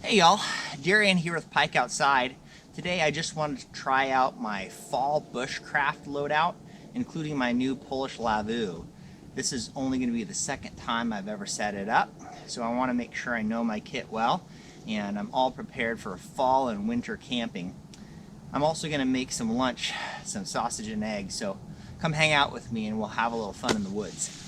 Hey y'all, Darian here with Pike Outside. Today I just wanted to try out my fall bushcraft loadout, including my new Polish Lavvu. This is only going to be the second time I've ever set it up, so I want to make sure I know my kit well, and I'm all prepared for fall and winter camping. I'm also going to make some lunch, some sausage and eggs, so come hang out with me and we'll have a little fun in the woods.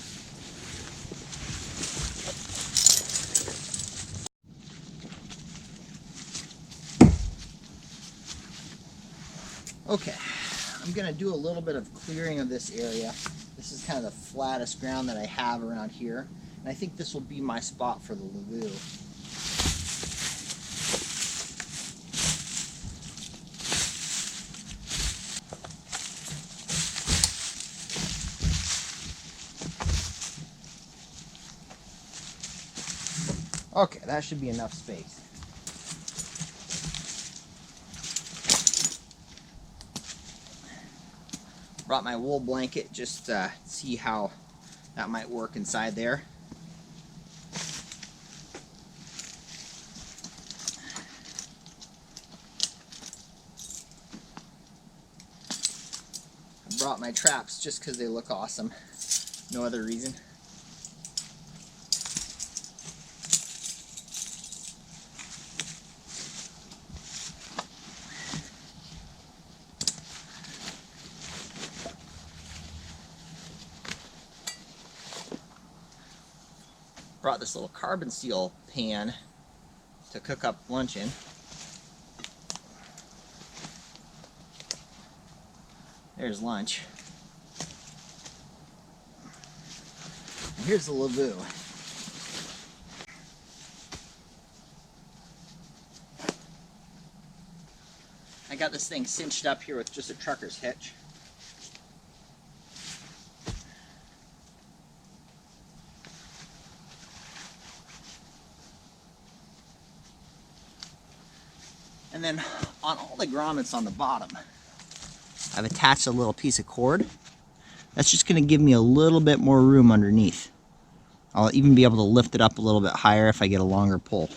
Okay, I'm going to do a little bit of clearing of this area. This is kind of the flattest ground that I have around here, and I think this will be my spot for the Lavvu. Okay, that should be enough space. Brought my wool blanket just to see how that might work inside there. I brought my traps just because they look awesome. No other reason. Brought this little carbon steel pan to cook up lunch in. There's lunch. And here's the Lavvu. I got this thing cinched up here with just a trucker's hitch. And then on all the grommets on the bottom, I've attached a little piece of cord. That's just going to give me a little bit more room underneath. I'll even be able to lift it up a little bit higher if I get a longer pull.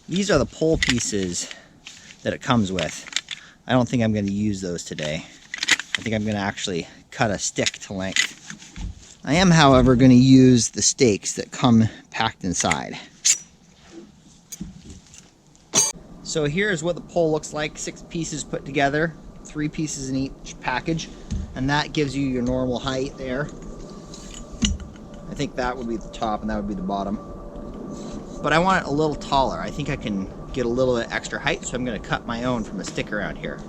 These are the pole pieces that it comes with. I don't think I'm going to use those today. I think I'm going to actually cut a stick to length. I am, however, going to use the stakes that come packed inside. So here's what the pole looks like. 6 pieces put together, 3 pieces in each package, and that gives you your normal height there. I think that would be the top and that would be the bottom. But I want it a little taller. I think I can get a little bit extra height, so I'm going to cut my own from a stick around here.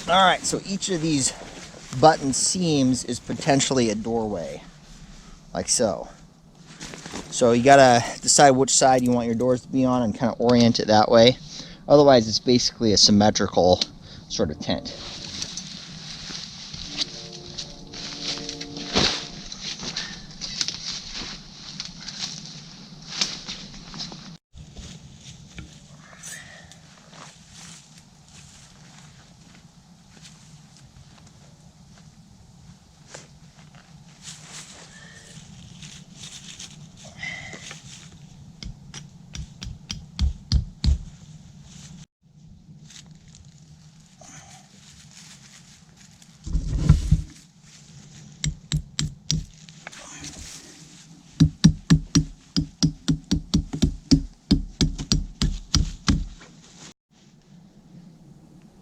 Alright, so each of these button seams is potentially a doorway, like so. So you gotta decide which side you want your doors to be on and kind of orient it that way. Otherwise it's basically a symmetrical sort of tent.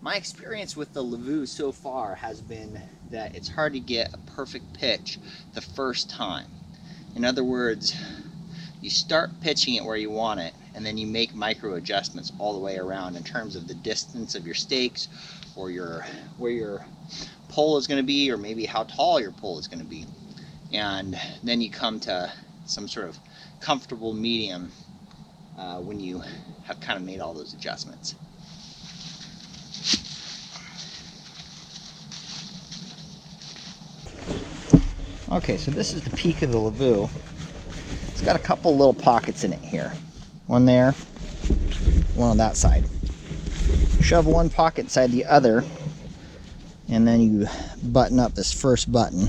My experience with the Lavvu so far has been that it's hard to get a perfect pitch the first time. In other words, you start pitching it where you want it, and then you make micro adjustments all the way around in terms of the distance of your stakes, or where your pole is going to be, or maybe how tall your pole is going to be. And then you come to some sort of comfortable medium when you have kind of made all those adjustments. Okay, so this is the peak of the Lavvu. It's got a couple little pockets in it here. One there, one on that side. Shove one pocket inside the other, and then you button up this first button.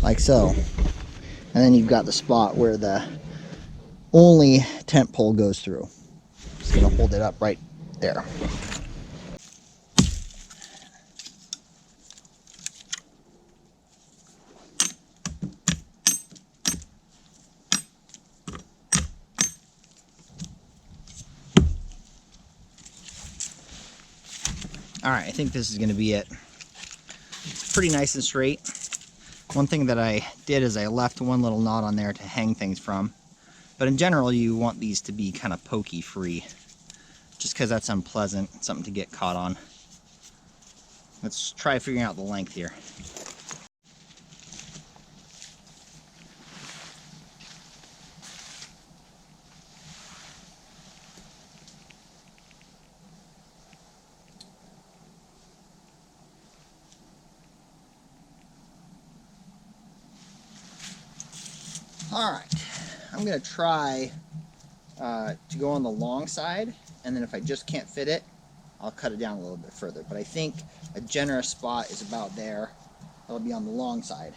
Like so. And then you've got the spot where the only tent pole goes through. Just gonna hold it up right there. Alright, I think this is going to be it. It's pretty nice and straight. One thing that I did is I left one little knot on there to hang things from. But in general, you want these to be kind of pokey free. Just because that's unpleasant, something to get caught on. Let's try figuring out the length here. Alright, I'm going to try to go on the long side, and then if I just can't fit it, I'll cut it down a little bit further. But I think a generous spot is about there. That'll be on the long side.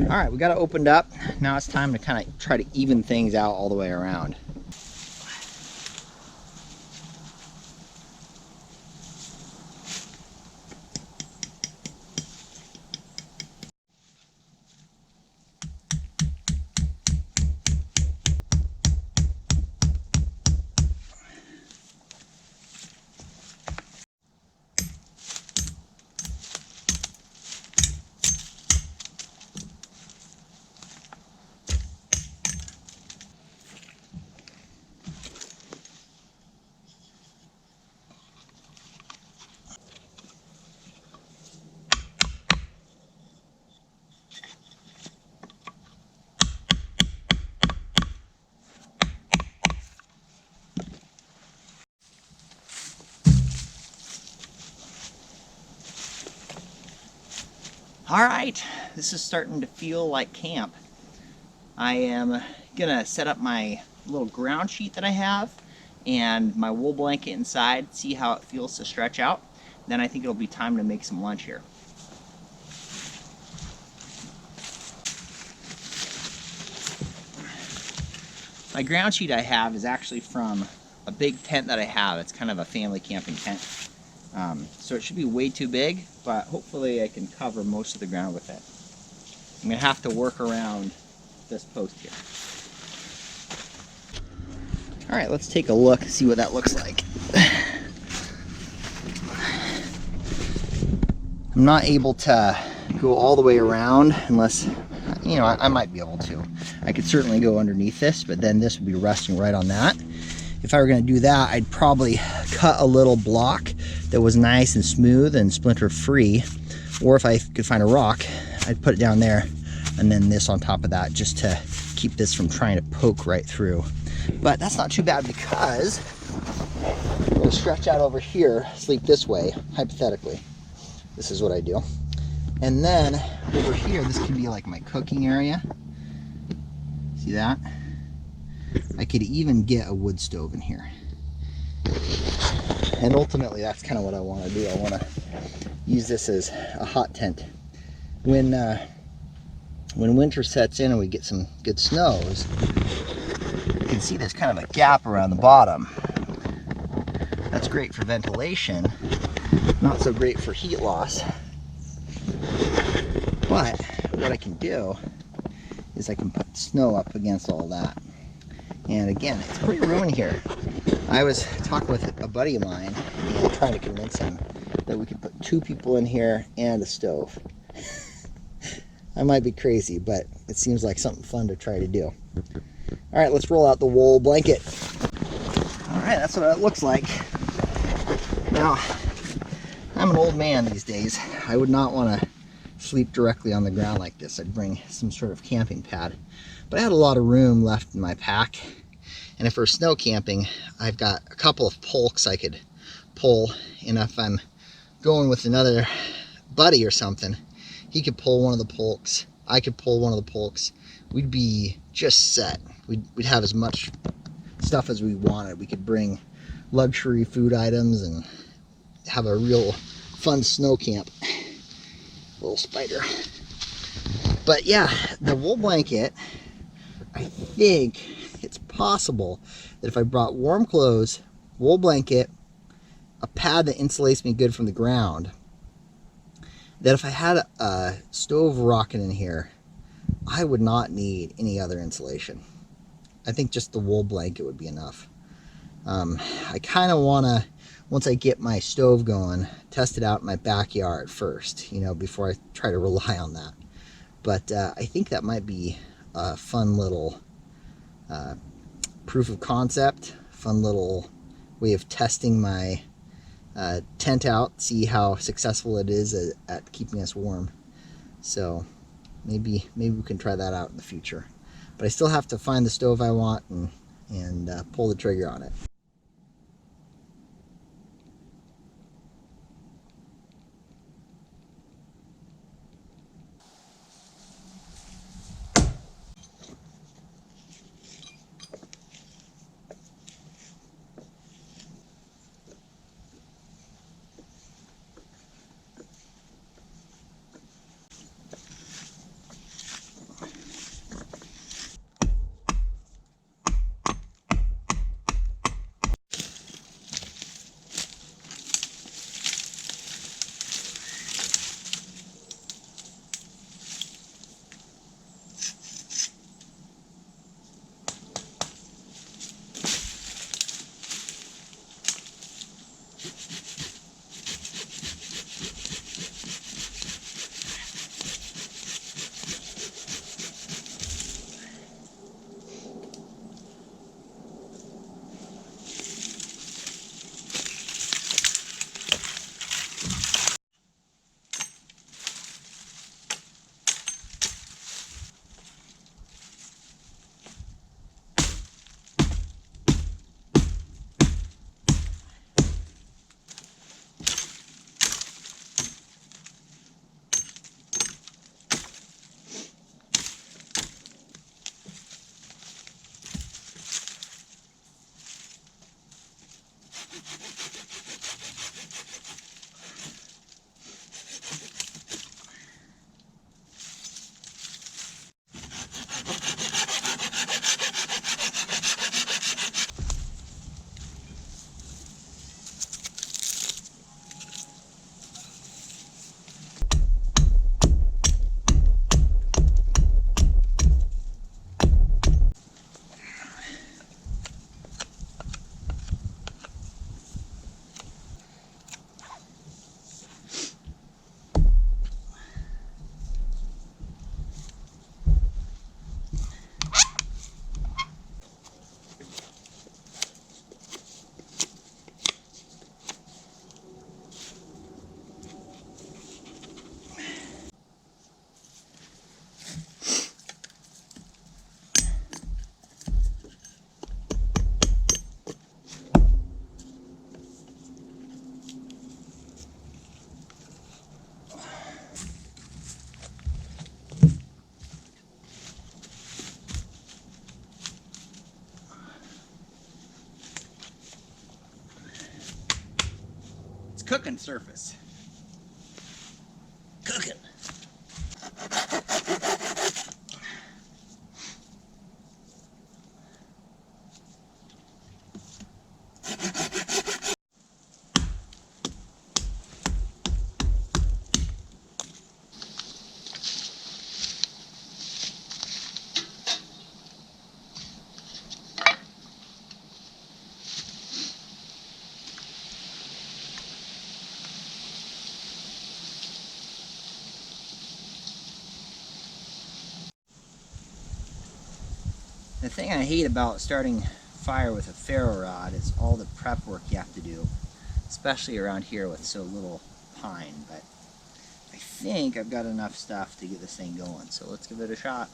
All right, we got it opened up. Now it's time to kind of try to even things out all the way around. All right, this is starting to feel like camp. I am gonna set up my little ground sheet that I have and my wool blanket inside, see how it feels to stretch out. Then I think it'll be time to make some lunch here. My ground sheet I have is actually from a big tent that I have. It's kind of a family camping tent. So it should be way too big, but hopefully I can cover most of the ground with it. I'm going to have to work around this post here. Alright, let's take a look and see what that looks like. I'm not able to go all the way around unless, you know, I might be able to. I could certainly go underneath this, but then this would be resting right on that. If I were going to do that, I'd probably cut a little block that was nice and smooth and splinter free, or if I could find a rock, I'd put it down there and then this on top of that just to keep this from trying to poke right through. But that's not too bad because I'm going to stretch out over here, sleep this way, hypothetically. This is what I do. And then over here, this could be like my cooking area. See that? I could even get a wood stove in here. And ultimately, that's kind of what I want to do. I want to use this as a hot tent. When winter sets in and we get some good snows, you can see there's kind of a gap around the bottom. That's great for ventilation, not so great for heat loss. But what I can do is I can put snow up against all that. And again, it's pretty roomy here. I was talking with a buddy of mine and trying to convince him that we could put 2 people in here and a stove. I might be crazy, but it seems like something fun to try to do. All right, let's roll out the wool blanket. All right, that's what it looks like. Now, I'm an old man these days. I would not want to sleep directly on the ground like this. I'd bring some sort of camping pad. But I had a lot of room left in my pack. And if we're snow camping, I've got a couple of polks I could pull. And if I'm going with another buddy or something, he could pull one of the polks. I could pull one of the polks. We'd be just set. We'd have as much stuff as we wanted. We could bring luxury food items and have a real fun snow camp. Little spider. But yeah, the wool blanket, I think it's possible that if I brought warm clothes, wool blanket, a pad that insulates me good from the ground, that if I had a stove rocking in here, I would not need any other insulation. I think just the wool blanket would be enough. I kind of want to, once I get my stove going, test it out in my backyard first, before I try to rely on that. But I think that might be a fun little proof of concept, fun little way of testing my tent out, see how successful it is at keeping us warm. So maybe we can try that out in the future. But I still have to find the stove I want and pull the trigger on it. Cooking surface. Cooking. The thing I hate about starting fire with a ferro rod is all the prep work you have to do, especially around here with so little pine, but I think I've got enough stuff to get this thing going, so let's give it a shot.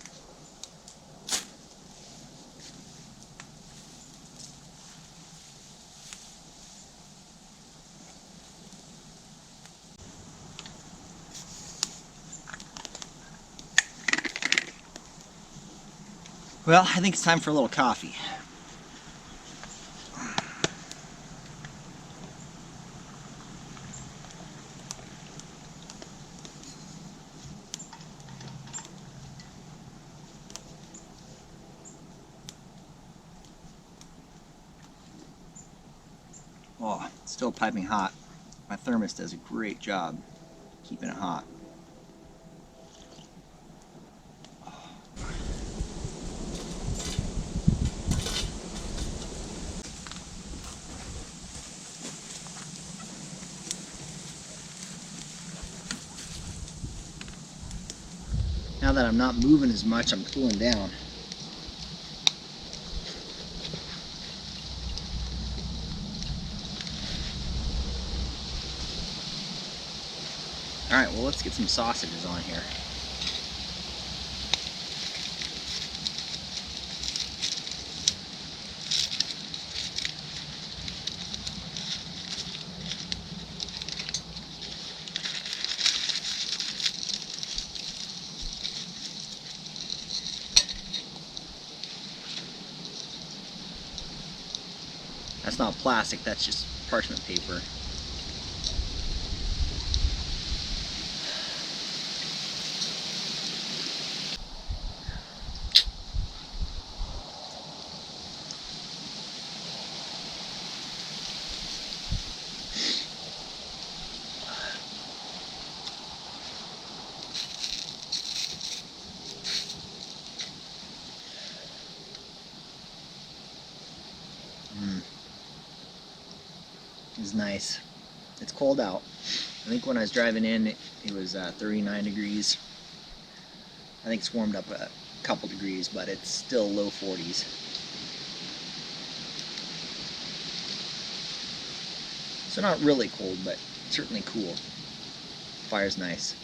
Well, I think it's time for a little coffee. Oh, it's still piping hot. My thermos does a great job keeping it hot. Now that I'm not moving as much, I'm cooling down. Alright, well, let's get some sausages on here. That's not plastic, that's just parchment paper. It's nice. It's cold out. I think when I was driving in, it was 39 degrees. I think it's warmed up a couple degrees, but it's still low 40s. So not really cold, but certainly cool. Fire's nice.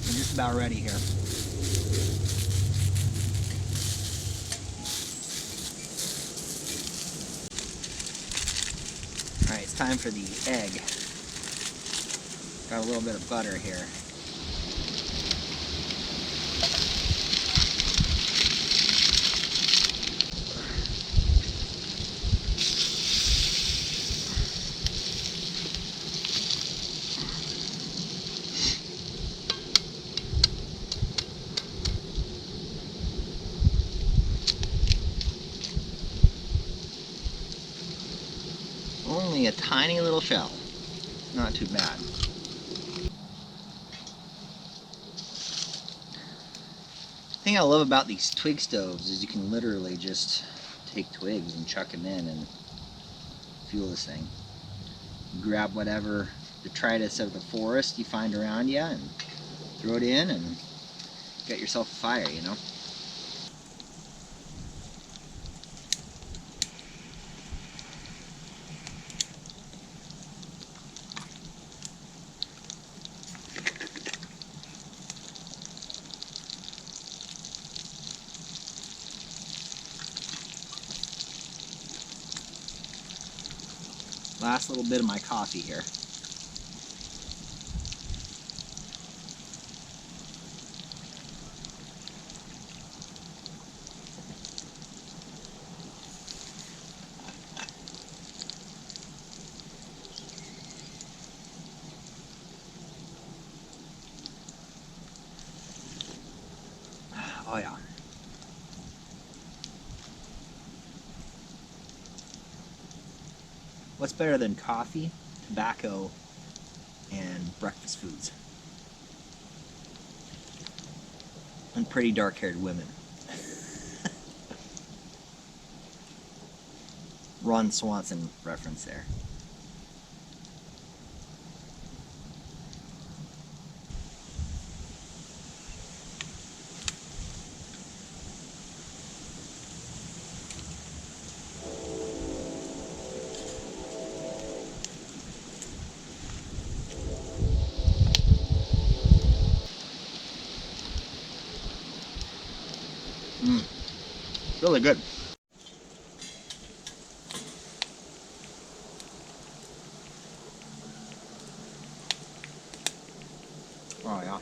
We're just about ready here. Alright, it's time for the egg. Got a little bit of butter here. Only a tiny little shell. Not too bad. The thing I love about these twig stoves is you can literally just take twigs and chuck them in and fuel this thing. You grab whatever detritus of the forest you find around you and throw it in and get yourself a fire, you know? last little bit of my coffee here. Oh yeah. What's better than coffee, tobacco, and breakfast foods? And pretty dark-haired women. Ron Swanson reference there. Really good. Oh yeah.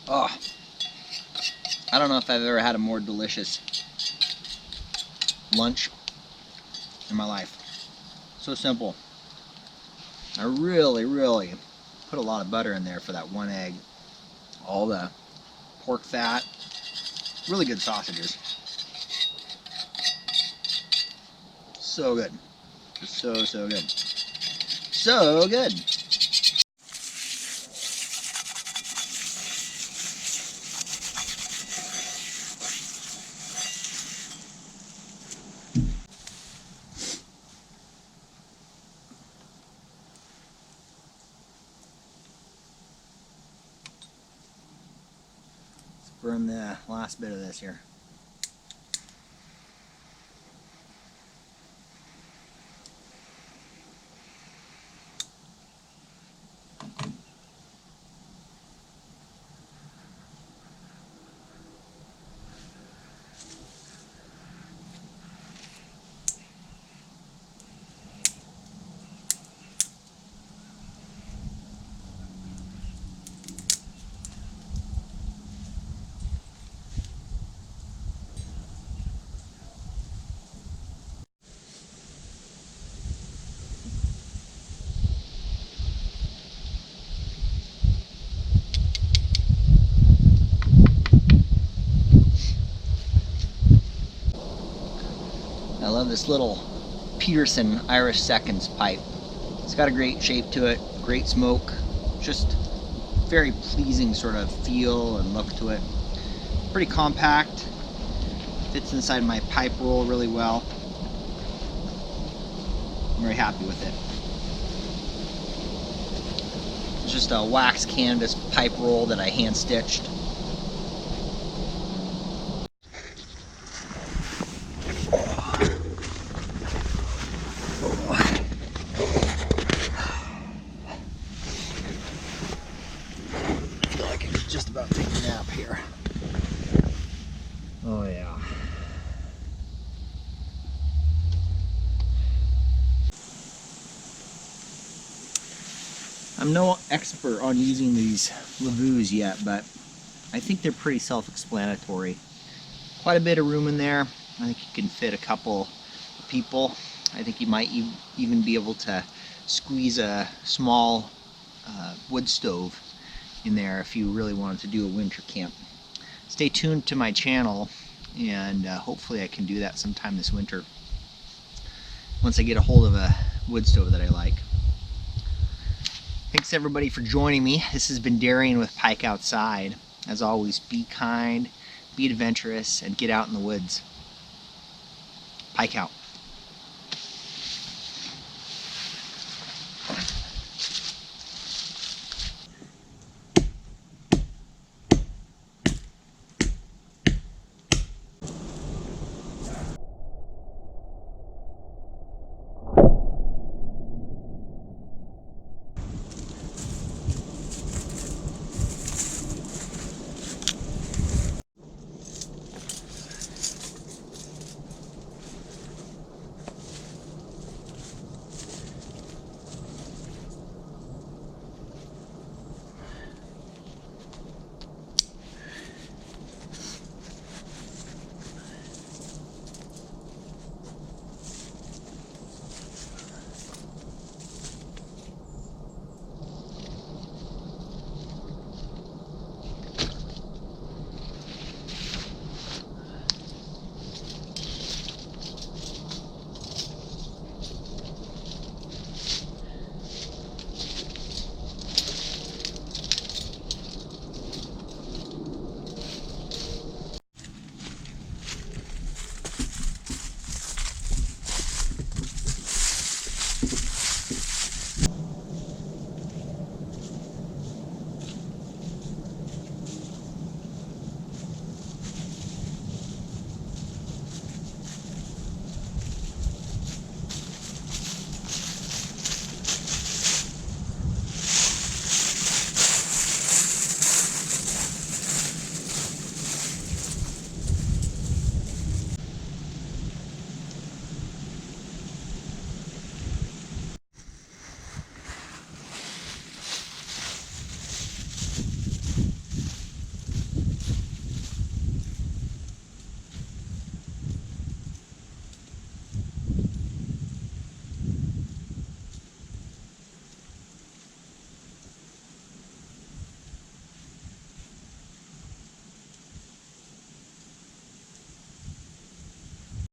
Oh, I don't know if I've ever had a more delicious lunch in my life. So simple. I really put a lot of butter in there for that one egg. All the pork fat. Really good sausages. So good. Just so good. So good. Burn the last bit of this here. I love this little Peterson Irish Seconds pipe. It's got a great shape to it, great smoke, just very pleasing sort of feel and look to it. Pretty compact, fits inside my pipe roll really well. I'm very happy with it. It's just a wax canvas pipe roll that I hand stitched. Just about take a nap here. Oh yeah. I'm no expert on using these Lavvus yet, but I think they're pretty self-explanatory. Quite a bit of room in there. I think you can fit a couple people. I think you might even be able to squeeze a small wood stove in there if you really wanted to do a winter camp. Stay tuned to my channel, and hopefully I can do that sometime this winter once I get a hold of a wood stove that I like. Thanks everybody for joining me. This has been Darian with Pike Outside. As always, be kind, be adventurous, and get out in the woods. Pike out.